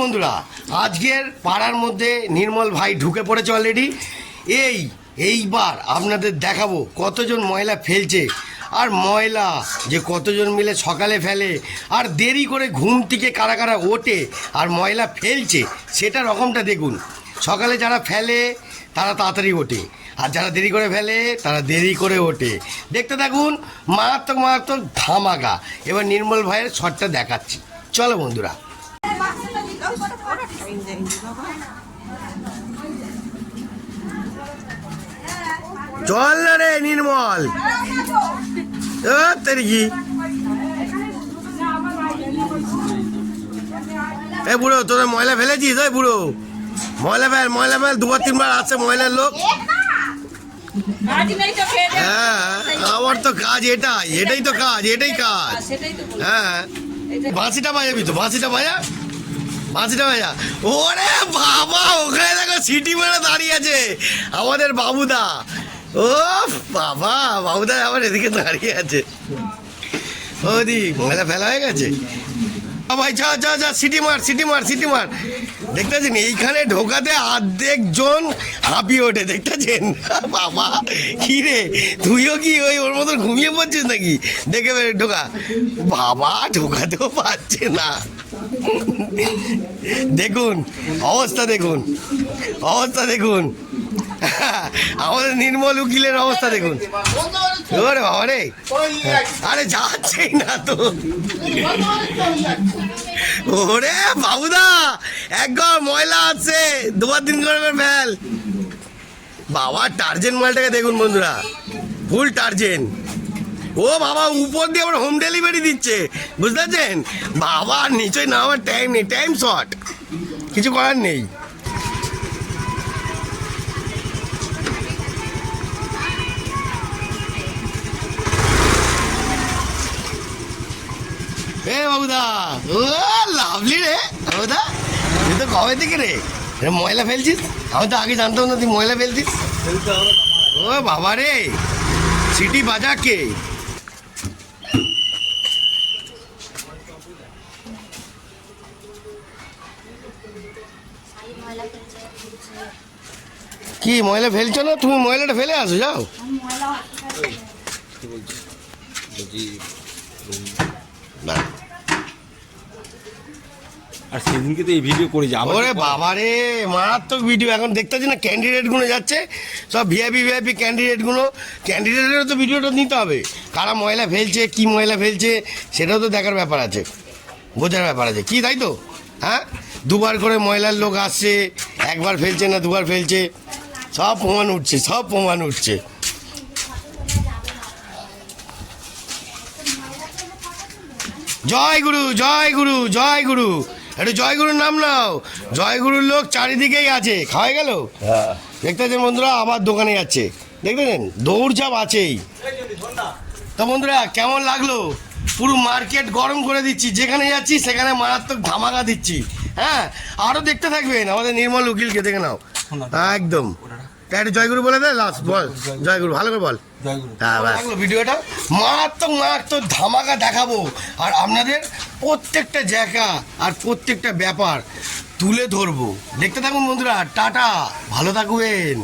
বন্ধুরা, আজকের পাড়ার মধ্যে নির্মল ভাই ঢুকে পড়েছে অলরেডি। এইবার আপনাদের দেখাবো কতজন ময়লা ফেলছে, আর ময়লা যে কতজন মিলে সকালে ফেলে, আর দেরি করে ঘুম থেকে কারা কারা ওঠে আর ময়লা ফেলছে সেটা রকমটা দেখুন। সকালে যারা ফেলে তারা তাড়াতাড়ি ওঠে, আর যারা দেরি করে ফেলে তারা দেরি করে ওঠে। দেখতে থাকুন, মারাত্মক মারাত্মক ধামাকা। এবার নির্মল ভাইয়ের শটটা দেখাচ্ছি, চলো বন্ধুরা। চল না রে নির্মল, কি এ বুড়ো, তোরা ময়লা ফেলেছিস? ওই বুড়ো, ময়লা ফেল দুবার তিনবার আছে ময়লার লোক। হ্যাঁ, আমার তো কাজ এটাই তো কাজ। হ্যাঁ, বাঁশিটা বাজাবি তো, বাঁশিটা বাজা। ওরে বাবা, ওখানে দেখো সিটি মেরে দাঁড়িয়ে আছে আমাদের বাবুদা। ও বাবা, বাবুদা আবার এদিকে দাঁড়িয়ে আছে। ওদি ময়লা ফেলা হয়ে গেছে ভাই, যা সিটি মার। দেখতেছেন এইখানে ঢোকাতে অর্ধেক জন হাঁপিয়ে ওঠে, দেখতেছেন? বাবা কি রে, তুইও কি ওর মতন ঘুমিয়ে পড়ছিস নাকি? দেখে ঢোকা, বাবা ঢোকাতেও পারছে না। দেখুন অবস্থা, দেখুন আমাদের নির্মল উকিলের অবস্থা দেখুন। ওরে বাবা রে, আরে যাচ্ছেই না তো। ওরে বাবুদা, একবার ময়লা আছে, দুবার দিন করে ফেল। বাবা টার্জেন মালটাকে দেখুন বন্ধুরা, ফুল টার্জেন। ও বাবা, উপর দিয়ে আবার হোম ডেলিভারি দিচ্ছে, বুঝতে পারছেন? বাবা নিচয় না, আমার টাইম নেই, টাইম শর্ট, কিছু করার নেই। এ বাবুদা, ও লাভলি রে বাবুদা, তুই তো কবে থেকে রে ময়লা ফেলছিস? আমি তো আগে জানতাম না তুই ময়লা ফেলছিস। ও বাবা রে, সিটি বাজা কে? কি ময়লা ফেলছো না তুমি? ময়লাটা ফেলে আসো, যাও। আর সেদিনকে তো এই ভিডিও করে যাবো। ওরে বাবা রে, মারাত্মক ভিডিও। এখন দেখতেছি না ক্যান্ডিডেটগুলো যাচ্ছে, সব ভিআইপি ক্যান্ডিডেটেরও তো ভিডিওটা নিতে হবে। কারা ময়লা ফেলছে, কি ময়লা ফেলছে সেটাও তো দেখার ব্যাপার আছে, বোঝার ব্যাপার আছে, কি তাই তো? হ্যাঁ, দুবার করে ময়লার লোক আসছে, একবার ফেলছে না দুবার ফেলছে, সব প্রমাণ উঠছে। জয় গুরু, একটু জয়গুরুর নাম নাও। জয়গুরুর লোক চারিদিকেই আছে, খাওয়া গেল। দেখতেছেন বন্ধুরা, আবার দোকানে যাচ্ছে, দেখতেছেন দৌড়ঝাঁপ আছেই। তো বন্ধুরা কেমন লাগলো? পুরো মার্কেট গরম করে দিচ্ছি, যেখানে যাচ্ছি সেখানে মারাত্মক ধামাকা দিচ্ছি। হ্যাঁ, আরও দেখতে থাকবেন আমাদের নির্মল উকিলকে, দেখে নাও একদম। একটা জয়গুরু বলে দে, লাস্ট বল জয়গুরু, ভালো করে বল। ভিডিওটা মারাত্মক ধামাকা দেখাবো, আর আপনাদের প্রত্যেকটা জায়গা আর প্রত্যেকটা ব্যাপার তুলে ধরবো। দেখতে থাকুন বন্ধুরা, টাটা, ভালো থাকবেন।